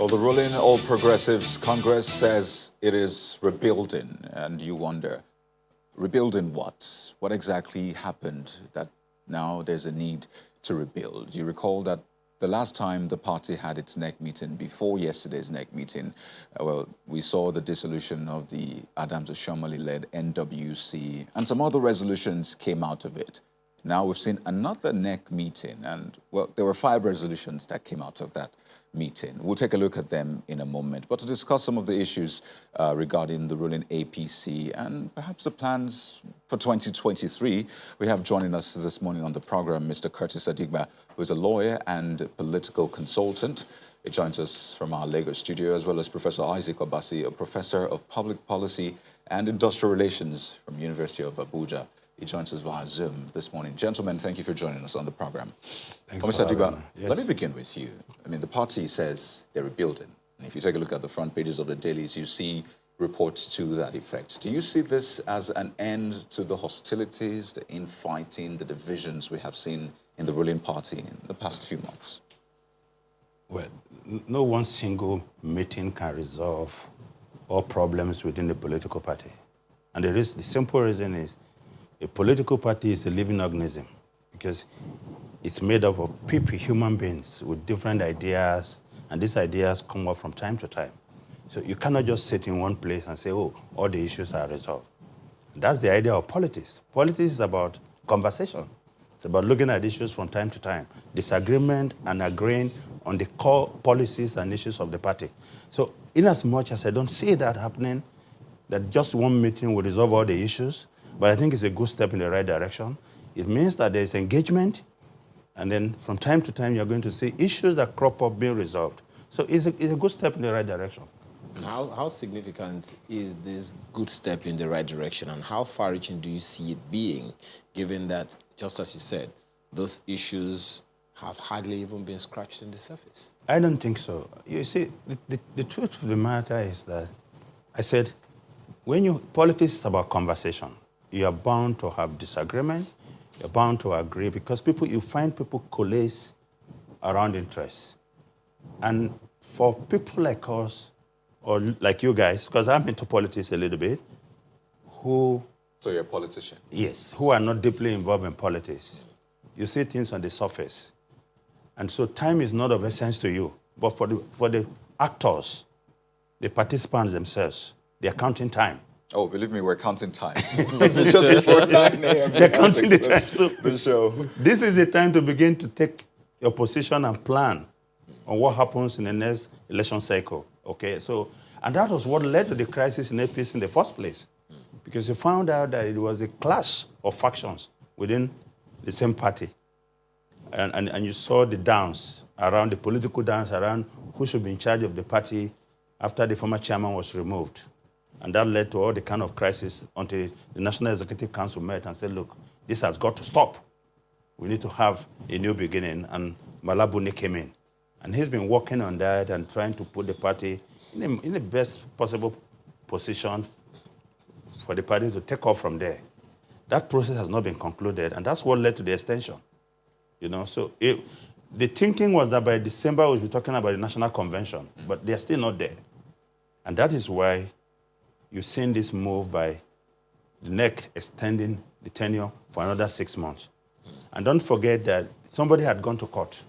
Well, the ruling All Progressives Congress says it is rebuilding, and you wonder, rebuilding what? What exactly happened that now there's a need to rebuild? You recall that the last time the party had its NEC meeting, before yesterday's NEC meeting, well, we saw the dissolution of the Adams Oshomole-led NWC, and some other resolutions came out of it. Now we've seen another NEC meeting, and, well, there were 5 resolutions that came out of that meeting. We'll take a look at them in a moment. But to discuss some of the issues regarding the ruling APC and perhaps the plans for 2023, we have joining us this morning on the program Mr. Curtis Adigba, who is a lawyer and political consultant. He joins us from our Lagos studio, as well as Professor Isaac Obasi, a professor of public policy and industrial relations from University of Abuja. He joins us via Zoom this morning. Gentlemen, thank you for joining us on the program. Thanks Mr. Adigba, yes. Let me begin with you. I mean, the party says they're rebuilding. And if you take a look at the front pages of the dailies, you see reports to that effect. Do you see this as an end to the hostilities, the infighting, the divisions we have seen in the ruling party in the past few months? Well, no one single meeting can resolve all problems within the political party. And the simple reason is a political party is a living organism because it's made up of people, human beings with different ideas, and these ideas come up from time to time. So you cannot just sit in one place and say, oh, all the issues are resolved. That's the idea of politics. Politics is about conversation. It's about looking at issues from time to time, disagreement and agreeing on the core policies and issues of the party. So in as much as I don't see that happening, that just one meeting will resolve all the issues, but I think it's a good step in the right direction. It means that there's engagement, and then from time to time, you're going to see issues that crop up being resolved. So it's a good step in the right direction. How significant is this good step in the right direction, and how far-reaching do you see it being, given that, just as you said, those issues have hardly even been scratched in the surface? I don't think so. You see, the truth of the matter is that I said, politics is about conversation. You are bound to have disagreement. You're bound to agree because you find people coalesce around interests. And for people like us, or like you guys, because I'm into politics a little bit, So you're a politician? Yes, who are not deeply involved in politics. You see things on the surface. And so time is not of essence to you. But for the actors, the participants themselves, they're counting time. Oh, believe me, we're counting time. Just before 9 a.m. They're counting the time. So the show. This is the time to begin to take your position and plan on what happens in the next election cycle. Okay, and that was what led to the crisis in APC in the first place. Because you found out that it was a clash of factions within the same party. And you saw the dance around, the political dance around who should be in charge of the party after the former chairman was removed. And that led to all the kind of crisis until the National Executive Council met and said, look, this has got to stop. We need to have a new beginning. And Malabuni came in. And he's been working on that and trying to put the party in the best possible position for the party to take off from there. That process has not been concluded, and that's what led to the extension. So the thinking was that by December we would be talking about the National Convention, but they're still not there. And that is why you've seen this move by the NEC extending the tenure for another 6 months. And don't forget that somebody had gone to court.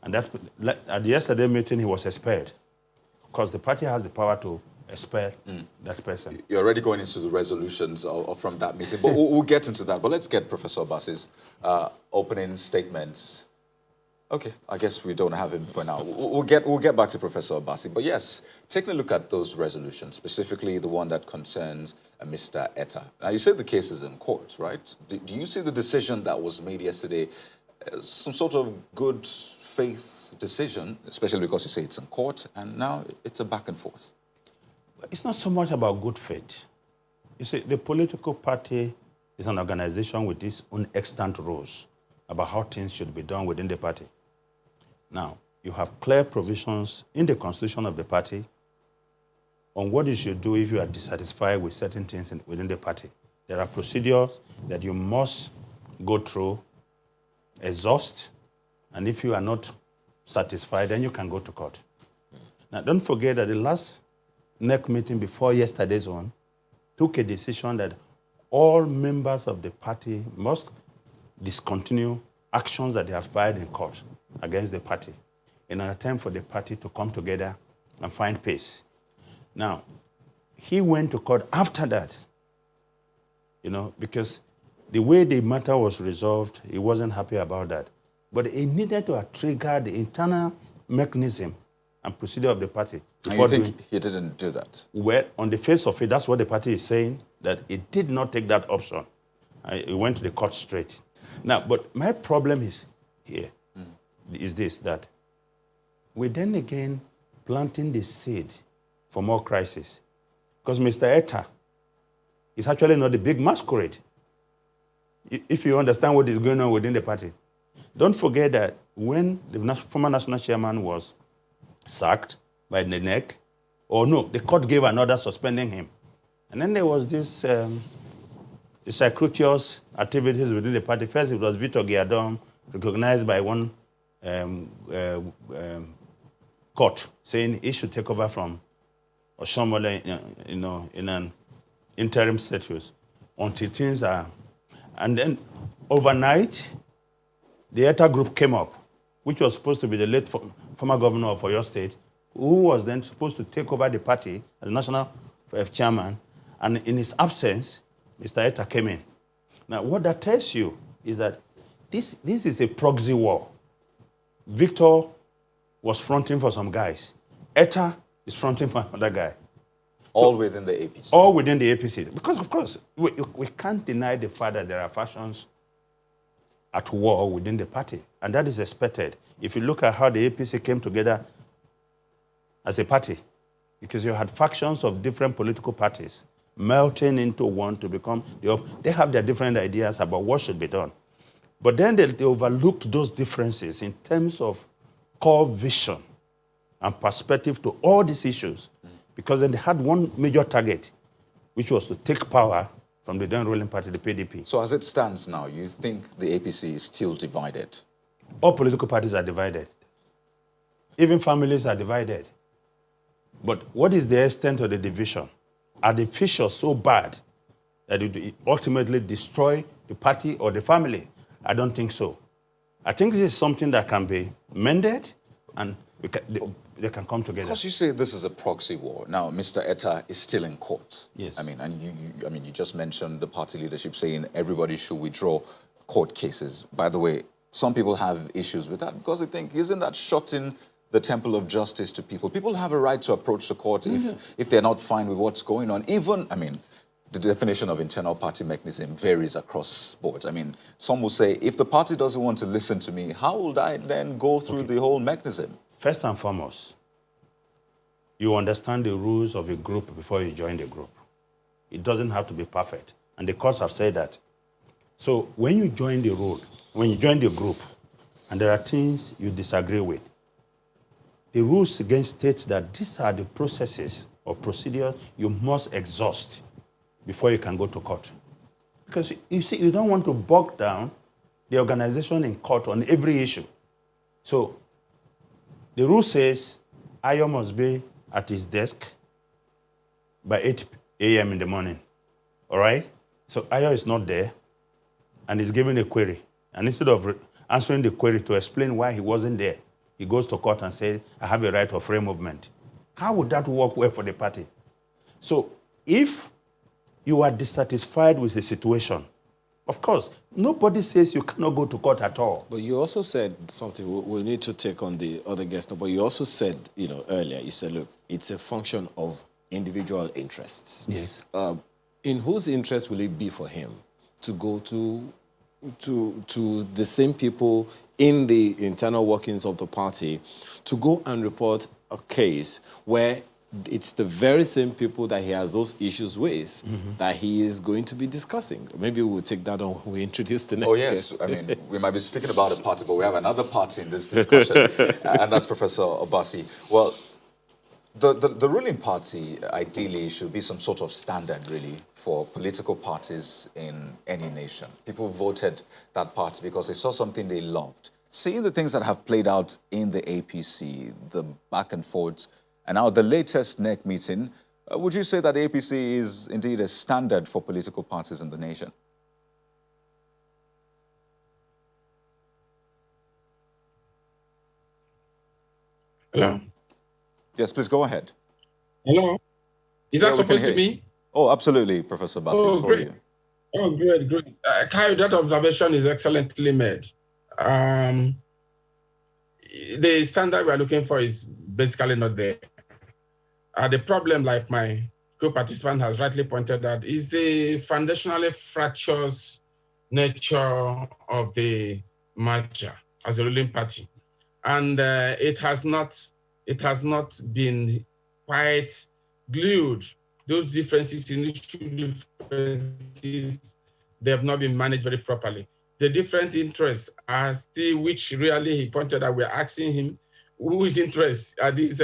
And at the yesterday meeting, he was expelled because the party has the power to expel that person. You're already going into the resolutions from that meeting, but we'll get into that. But let's get Professor Obasi's opening statements. Okay, I guess we don't have him for now. We'll get back to Professor Obasi. But yes, taking a look at those resolutions, specifically the one that concerns Mr. Etta. Now, you said the case is in court, right? Do you see the decision that was made yesterday as some sort of good faith decision, especially because you say it's in court, and now it's a back and forth? It's not so much about good faith. You see, the political party is an organization with its own extant rules about how things should be done within the party. Now, you have clear provisions in the constitution of the party on what you should do if you are dissatisfied with certain things within the party. There are procedures that you must go through, exhaust, and if you are not satisfied, then you can go to court. Now, don't forget that the last NEC meeting before yesterday's one took a decision that all members of the party must discontinue actions that they have filed in court against the party in an attempt for the party to come together and find peace. Now, he went to court after that, because the way the matter was resolved, he wasn't happy about that. But he needed to trigger the internal mechanism and procedure of the party. And you think he didn't do that? Well, on the face of it, that's what the party is saying, that it did not take that option. It went to the court straight. Now, but my problem is here, is this, that we're then again planting the seed for more crisis. Because Mr. Etta is actually not the big masquerade, if you understand what is going on within the party. Don't forget that when the former national chairman was sacked by the NEC, the court gave an order suspending him. And then there was this circuitous activities within the party. First, it was Victor Giadom, recognized by one court, saying he should take over from Oshomola, in an interim status until things are. And then overnight, the ETA group came up, which was supposed to be the late former governor of Oyo State, who was then supposed to take over the party as national chairman. And in his absence, Mr. Etta came in. Now, what that tells you is that this is a proxy war. Victor was fronting for some guys. Etta is fronting for another guy. All within the APC? All within the APC. Because, of course, we can't deny the fact that there are factions at war within the party. And that is expected. If you look at how the APC came together as a party, because you had factions of different political parties melting into one to become, they have their different ideas about what should be done. But then they overlooked those differences in terms of core vision and perspective to all these issues, because then they had one major target, which was to take power from the then ruling party, the PDP. So as it stands now, you think the APC is still divided? All political parties are divided. Even families are divided. But what is the extent of the division? Are the fissures so bad that it ultimately destroy the party or the family? I don't think so. I think this is something that can be mended and they can come together. Because you say this is a proxy war. Now, Mr. Etta is still in court. Yes. I mean, and you just mentioned the party leadership saying everybody should withdraw court cases. By the way, some people have issues with that because they think, isn't that shutting the temple of justice to people? People have a right to approach the court if they're not fine with what's going on. Even, the definition of internal party mechanism varies across boards. Some will say, if the party doesn't want to listen to me, how would I then go through the whole mechanism? First and foremost, you understand the rules of a group before you join the group. It doesn't have to be perfect. And the courts have said that. So when you join the group, and there are things you disagree with, the rules again state that these are the processes or procedures you must exhaust before you can go to court. Because you see, you don't want to bog down the organization in court on every issue. So the rule says Ayo must be at his desk by 8 a.m. in the morning. All right? So Ayo is not there and he's given a query. And instead of answering the query to explain why he wasn't there, he goes to court and says, I have a right of free movement. How would that work well for the party? So if you are dissatisfied with the situation, of course, nobody says you cannot go to court at all. But you also said something we need to take on the other guest. But you also said, earlier, you said, look, it's a function of individual interests. Yes. In whose interest will it be for him to go to the same people in the internal workings of the party to go and report a case where it's the very same people that he has those issues with that he is going to be discussing? Maybe we'll take that on when we introduce the next guest. We might be speaking about a party, but we have another party in this discussion, and that's Professor Obasi. Well, the ruling party, ideally, should be some sort of standard, really, for political parties in any nation. People voted that party because they saw something they loved. Seeing the things that have played out in the APC, the back and forth, And now the latest NEC meeting, would you say that the APC is indeed a standard for political parties in the nation? Hello? Yes, please go ahead. Hello? Is that supposed to be? Oh, absolutely, Professor Bassett, Oh, it's for great. you. Oh, great, great. Kyle, that observation is excellently made. The standard we are looking for is basically not there. The problem, like my co-participant has rightly pointed out, is the foundationally fractious nature of the merger as a ruling party. And it has not been quite glued. Those differences, initial differences, they have not been managed very properly. The different interests are still, which really he pointed out, we're asking him, whose interests are these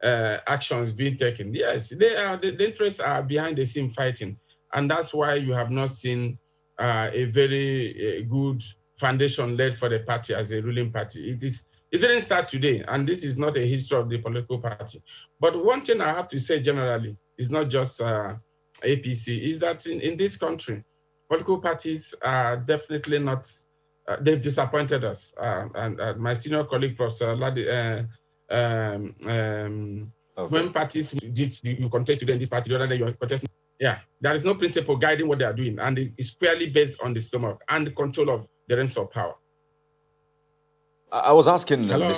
actions being taken? Yes, they are. The interests are behind the scene fighting. And that's why you have not seen a very good foundation laid for the party as a ruling party. It didn't start today, and this is not a history of the political party. But one thing I have to say generally, is not just APC, is that in this country, political parties are definitely not, they've disappointed us. And my senior colleague, Professor Ladi, when parties you contest today in this party, the other day you're contesting, yeah, there is no principle guiding what they are doing, and it's purely based on the stomach and the control of the realms of power. I was asking Hello?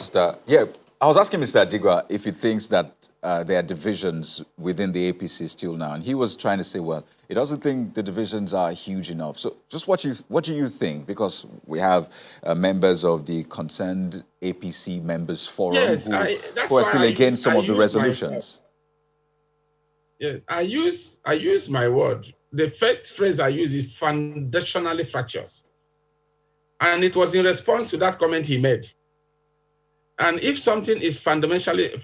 I was asking Mr. Adigwa if he thinks that there are divisions within the APC still now, and he was trying to say, well, he doesn't think the divisions are huge enough. So just what do you think? Because we have members of the concerned APC members forum who are still against some of the resolutions. Yeah, I use my word. The first phrase I use is foundationally fractious. And it was in response to that comment he made. And if something is foundationally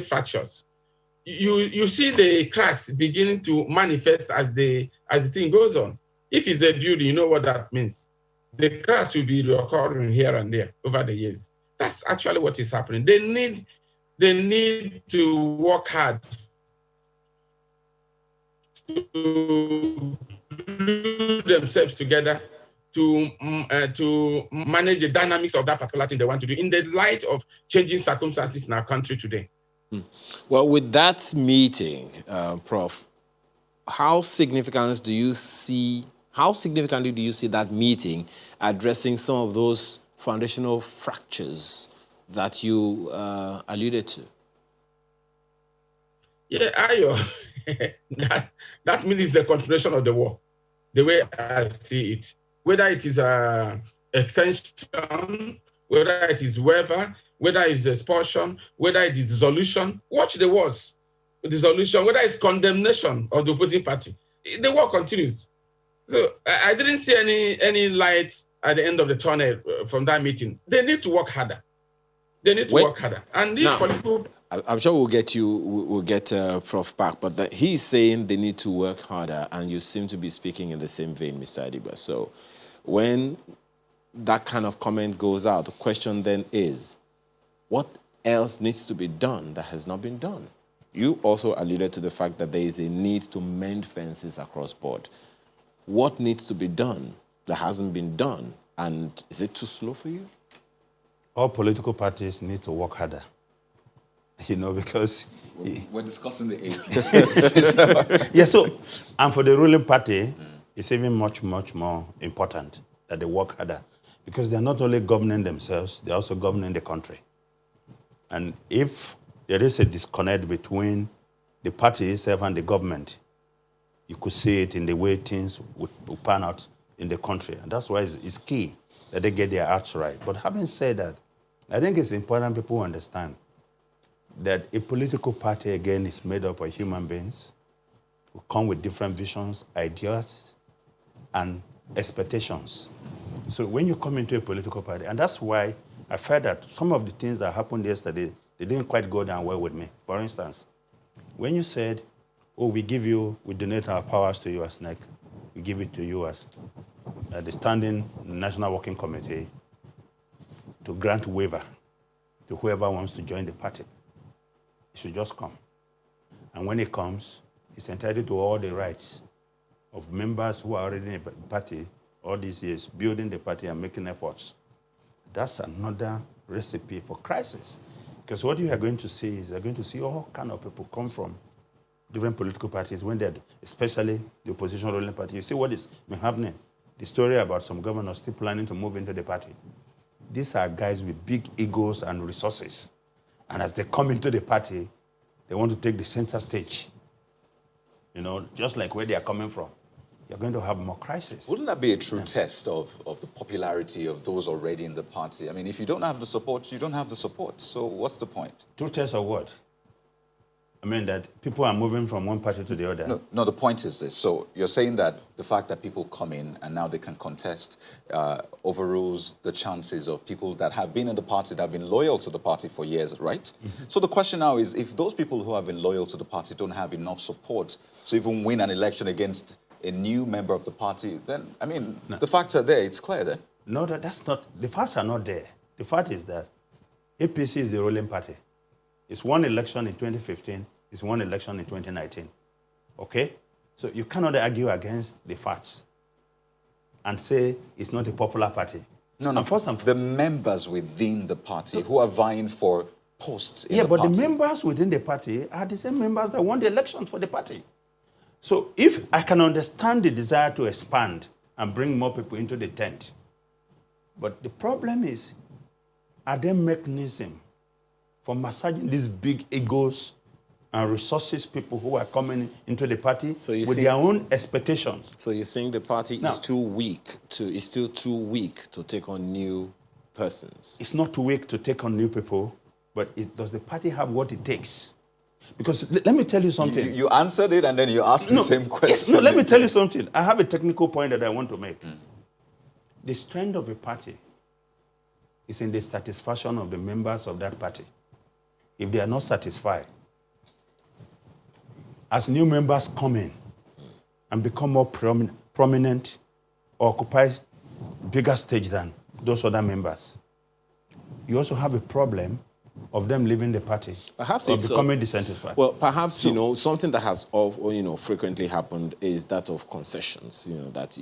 fractious, you see the cracks beginning to manifest as the thing goes on. If it's a building, you know what that means. The cracks will be recurring here and there over the years. That's actually what is happening. They need to work hard to glue themselves together to manage the dynamics of that particular thing they want to do in the light of changing circumstances in our country today. Well, with that meeting, Prof, how significantly do you see that meeting addressing some of those foundational fractures that you alluded to? Yeah, Ayo, that means the continuation of the war, the way I see it. Whether it is extension, whether it is waiver, whether it is expulsion, whether it is dissolution, watch the words. Dissolution, whether it's condemnation of the opposing party, the war continues. So I didn't see any light at the end of the tunnel from that meeting. They need to work harder. They need to work harder. And these political... I'm sure we'll get Prof back, but he's saying they need to work harder, and you seem to be speaking in the same vein, Mr. Adiba. So when that kind of comment goes out, the question then is, what else needs to be done that has not been done? You also alluded to the fact that there is a need to mend fences across board. What needs to be done that hasn't been done, and is it too slow for you? All political parties need to work harder. Because... We're discussing the AP. Yeah, and for the ruling party, it's even much, much more important that they work harder, because they're not only governing themselves, they're also governing the country. And if there is a disconnect between the party itself and the government, you could see it in the way things would pan out in the country. And that's why it's key that they get their acts right. But having said that, I think it's important people understand that a political party, again, is made up of human beings who come with different visions, ideas, and expectations. So when you come into a political party, and that's why I felt that some of the things that happened yesterday, they didn't quite go down well with me. For instance, when you said, oh, we donate our powers to you as NEC, we give it to you as the Standing National Working Committee to grant waiver to whoever wants to join the party. It should just come. And when it comes, it's entitled to all the rights of members who are already in the party all these years, building the party and making efforts. That's another recipe for crisis. Because what you are going to see is you're going to see all kind of people come from different political parties when they're, especially the opposition ruling party. You see what is been happening. The story about some governors still planning to move into the party. These are guys with big egos and resources. And as they come into the party, they want to take the center stage. You know, just like where they are coming from. You're going to have more crisis. Wouldn't that be a true test of the popularity of those already in the party? I mean, if you don't have the support, you don't have the support. So what's the point? True test of what? I mean, that people are moving from one party to the other. No, the point is this. So you're saying that the fact that people come in and now they can contest overrules the chances of people that have been in the party, that have been loyal to the party for years, right? Mm-hmm. So the question now is, if those people who have been loyal to the party don't have enough support to even win an election against a new member of the party, then, I mean, the facts are there. It's clear then. No, that's not, the facts are not there. The fact is that APC is the ruling party. It's one election in 2015. It's one election in 2019. Okay? So you cannot argue against the facts and say it's not a popular party. No. The members within the party who are vying for posts in the party. Yeah, but the members within the party are the same members that won the elections for the party. So if I can understand the desire to expand and bring more people into the tent, but the problem is, are there mechanisms for massaging these big egos and resources people who are coming into the party with their own expectations? So you think the party is too weak is still too weak to take on new persons? It's not too weak to take on new people, but does the party have what it takes? Because let me tell you something. You answered it and then you asked the same question. No, let me tell you something. I have a technical point that I want to make. The strength of a party is in the satisfaction of the members of that party. If they are not satisfied, as new members come in and become more prominent or occupy a bigger stage than those other members, you also have a problem of them leaving the party, perhaps or becoming dissatisfied. Well, perhaps, something that has frequently happened is that of concessions, that,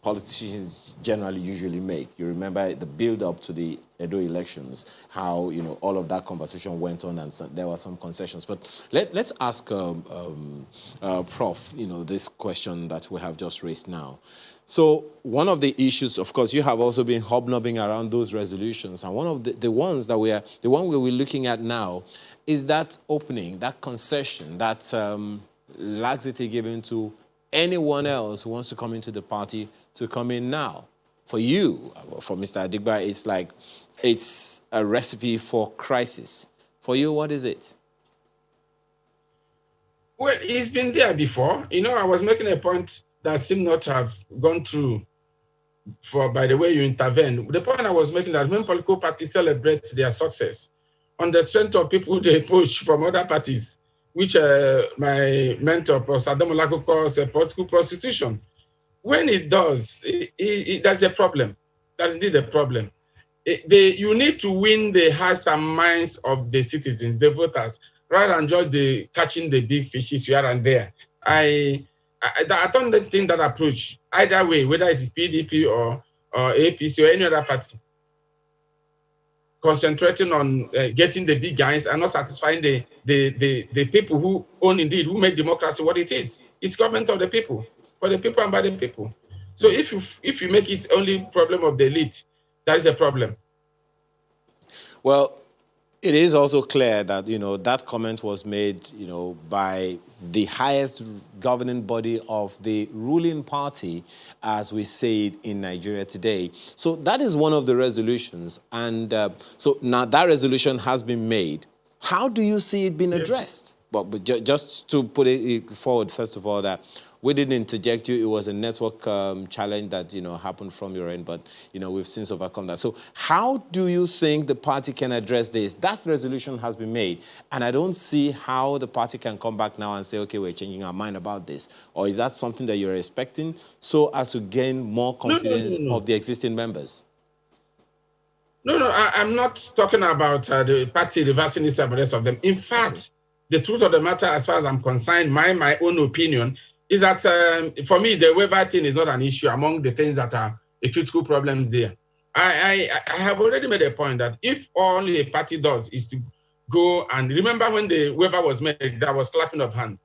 politicians generally usually make. You remember the build-up to the Edo elections, how, all of that conversation went on and there were some concessions. But let's ask Prof, this question that we have just raised now. So one of the issues, of course, you have also been hobnobbing around those resolutions. And one of the ones that we're looking at now is that opening, that concession, that laxity given to anyone else who wants to come into the party to come in now. For you, for Mr. Adigba, it's like, it's a recipe for crisis. For you, what is it? Well, it's been there before. I was making a point that seemed not to have gone through by the way you intervened. The point I was making that when political parties celebrate their success on the strength of people they poach from other parties, which my mentor, Professor Adamolako, calls political prostitution. When it does, that's a problem. That's indeed a problem. You need to win the hearts and minds of the citizens, the voters, rather than just catching the big fishes here and there. I don't think that approach, either way, whether it is PDP or APC or any other party, concentrating on getting the big guys and not satisfying the people who make democracy what it is. It's government of the people, for the people and by the people. So if you make it only problem of the elite, that is a problem. Well, it is also clear that, that comment was made, by the highest governing body of the ruling party, as we say it in Nigeria today. So that is one of the resolutions. And so now that resolution has been made. How do you see it being addressed? But just to put it forward, first of all, that we didn't interject you. It was a network challenge that, happened from your end, but, we've since overcome that. So how do you think the party can address this? That resolution has been made, and I don't see how the party can come back now and say, okay, we're changing our mind about this. Or is that something that you're expecting so as to gain more confidence of the existing members? No, I'm not talking about the party reversing itself and the rest of them. In fact, the truth of the matter, as far as I'm concerned, my own opinion is that for me, the waiver thing is not an issue among the things that are a critical problems there. I have already made a point that if all a party does is to go and remember when the waiver was made, that was clapping of hands.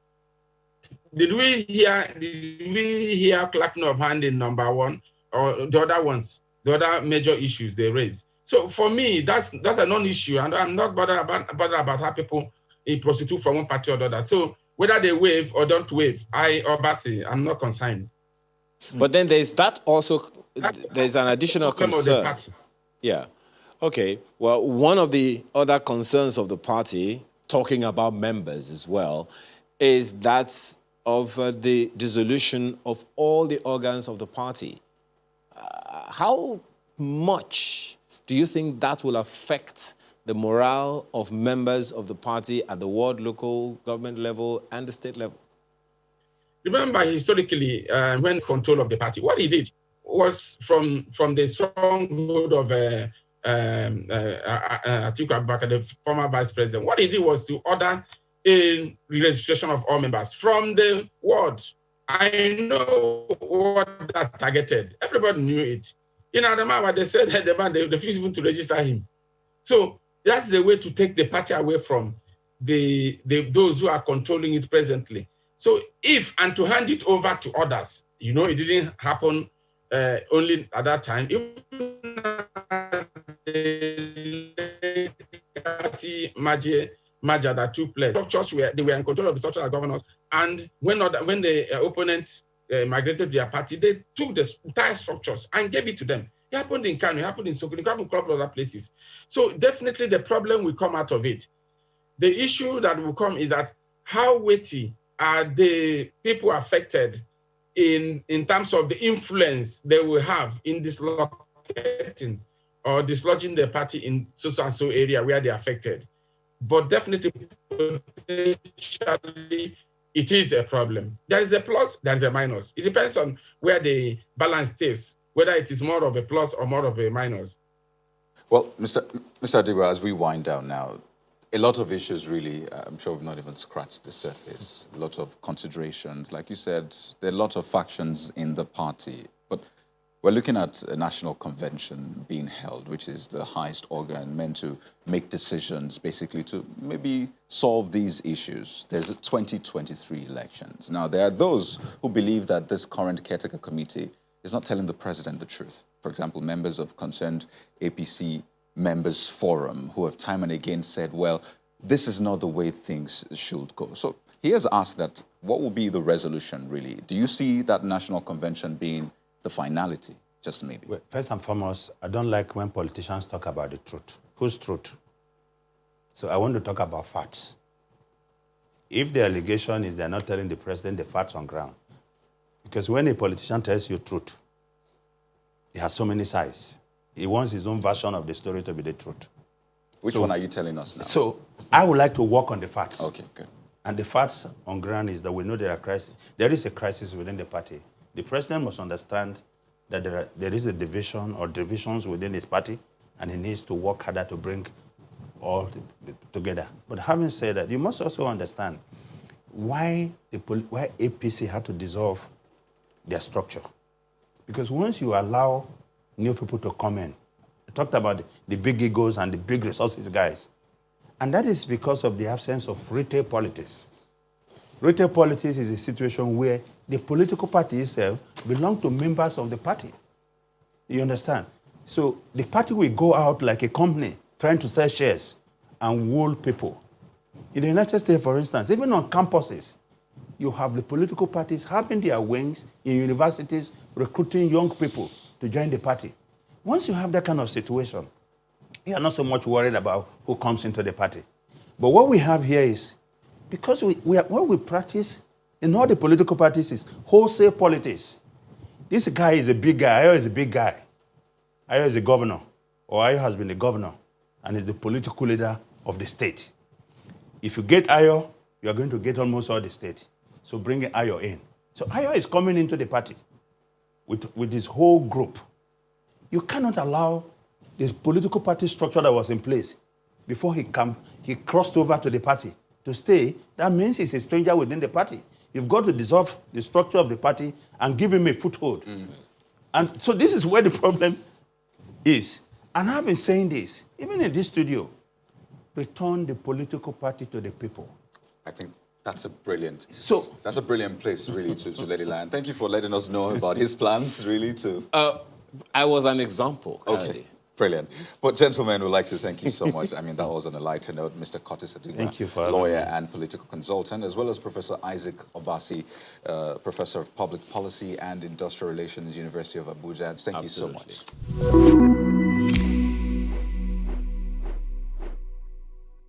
Did we hear clapping of hand in number one or the other ones, the other major issues they raise? So for me, that's a non-issue, and I'm not bothered about how people prostitute from one party or the other. So whether they waive or don't waive, I'm not concerned. But then there's that also. There's an additional concern. Yeah. Okay. Well, one of the other concerns of the party, talking about members as well, is that of the dissolution of all the organs of the party. How much do you think that will affect the morale of members of the party at the ward, local government level, and the state level? Remember, historically, when control of the party, what he did was from the stronghold of Atiku Abubakar, the former vice president. What he did was to order a registration of all members from the ward. I know what that targeted. Everybody knew it. In Adamawa, they said that the man, they refused even to register him. So that's the way to take the party away from those who are controlling it presently. So and to hand it over to others, it didn't happen only at that time. Merger that took place. Structures they were in control of the structural governors, and when the opponents migrated their party, they took the entire structures and gave it to them. It happened in Kano, it happened in Sokoto, it happened in a couple of other places. So definitely the problem will come out of it. The issue that will come is that how weighty are the people affected in terms of the influence they will have in dislocating or dislodging the party in so and so area where they're affected. But definitely, potentially, it is a problem. There is a plus, there is a minus. It depends on where the balance stays, whether it is more of a plus or more of a minus. Well, Mr. Adigba, as we wind down now, a lot of issues really, I'm sure we've not even scratched the surface. A lot of considerations. Like you said, there are a lot of factions in the party. But we're looking at a national convention being held, which is the highest organ meant to make decisions, basically to maybe solve these issues. There's a 2023 elections. Now, there are those who believe that this current caretaker committee is not telling the president the truth. For example, members of concerned APC members forum who have time and again said, well, this is not the way things should go. So he has asked that, what will be the resolution really? Do you see that national convention being the finality, just maybe? Well, first and foremost, I don't like when politicians talk about the truth. Whose truth? So I want to talk about facts. If the allegation is they're not telling the president the facts on ground, because when a politician tells you truth, he has so many sides. He wants his own version of the story to be the truth. Which one are you telling us now? So I would like to work on the facts. Okay, good. And the facts on ground is that we know there are crises. There is a crisis within the party. The president must understand that there is a division or divisions within his party, and he needs to work harder to bring all together. But having said that, you must also understand why APC had to dissolve their structure. Because once you allow new people to come in, I talked about the big egos and the big resources guys. And that is because of the absence of retail politics. Retail politics is a situation where the political party itself belongs to members of the party. You understand? So the party will go out like a company trying to sell shares and wool people. In the United States, for instance, even on campuses, you have the political parties having their wings in universities, recruiting young people to join the party. Once you have that kind of situation, you are not so much worried about who comes into the party. But what we have here is, because what we practice in all the political parties is wholesale politics. This guy is a big guy. Ayo is a big guy. Ayo is a governor, or Ayo has been a governor, and is the political leader of the state. If you get Ayo, you are going to get almost all the state. So bring Ayo in. So Ayo is coming into the party with his whole group. You cannot allow the political party structure that was in place before he crossed over to the party to stay. That means he's a stranger within the party. You've got to dissolve the structure of the party and give him a foothold. And so this is where the problem is. And I've been saying this, even in this studio, return the political party to the people. I think that's a brilliant place, really, to let it land. Thank you for letting us know about his plans, really, to... I was an example, Kennedy. Okay, brilliant. But gentlemen, we'd like to thank you so much. I mean, that was on a lighter note. Mr. Curtis Aduma, thank you for lawyer and political consultant, as well as Professor Isaac Obasi, Professor of Public Policy and Industrial Relations, University of Abuja. Thank you so much.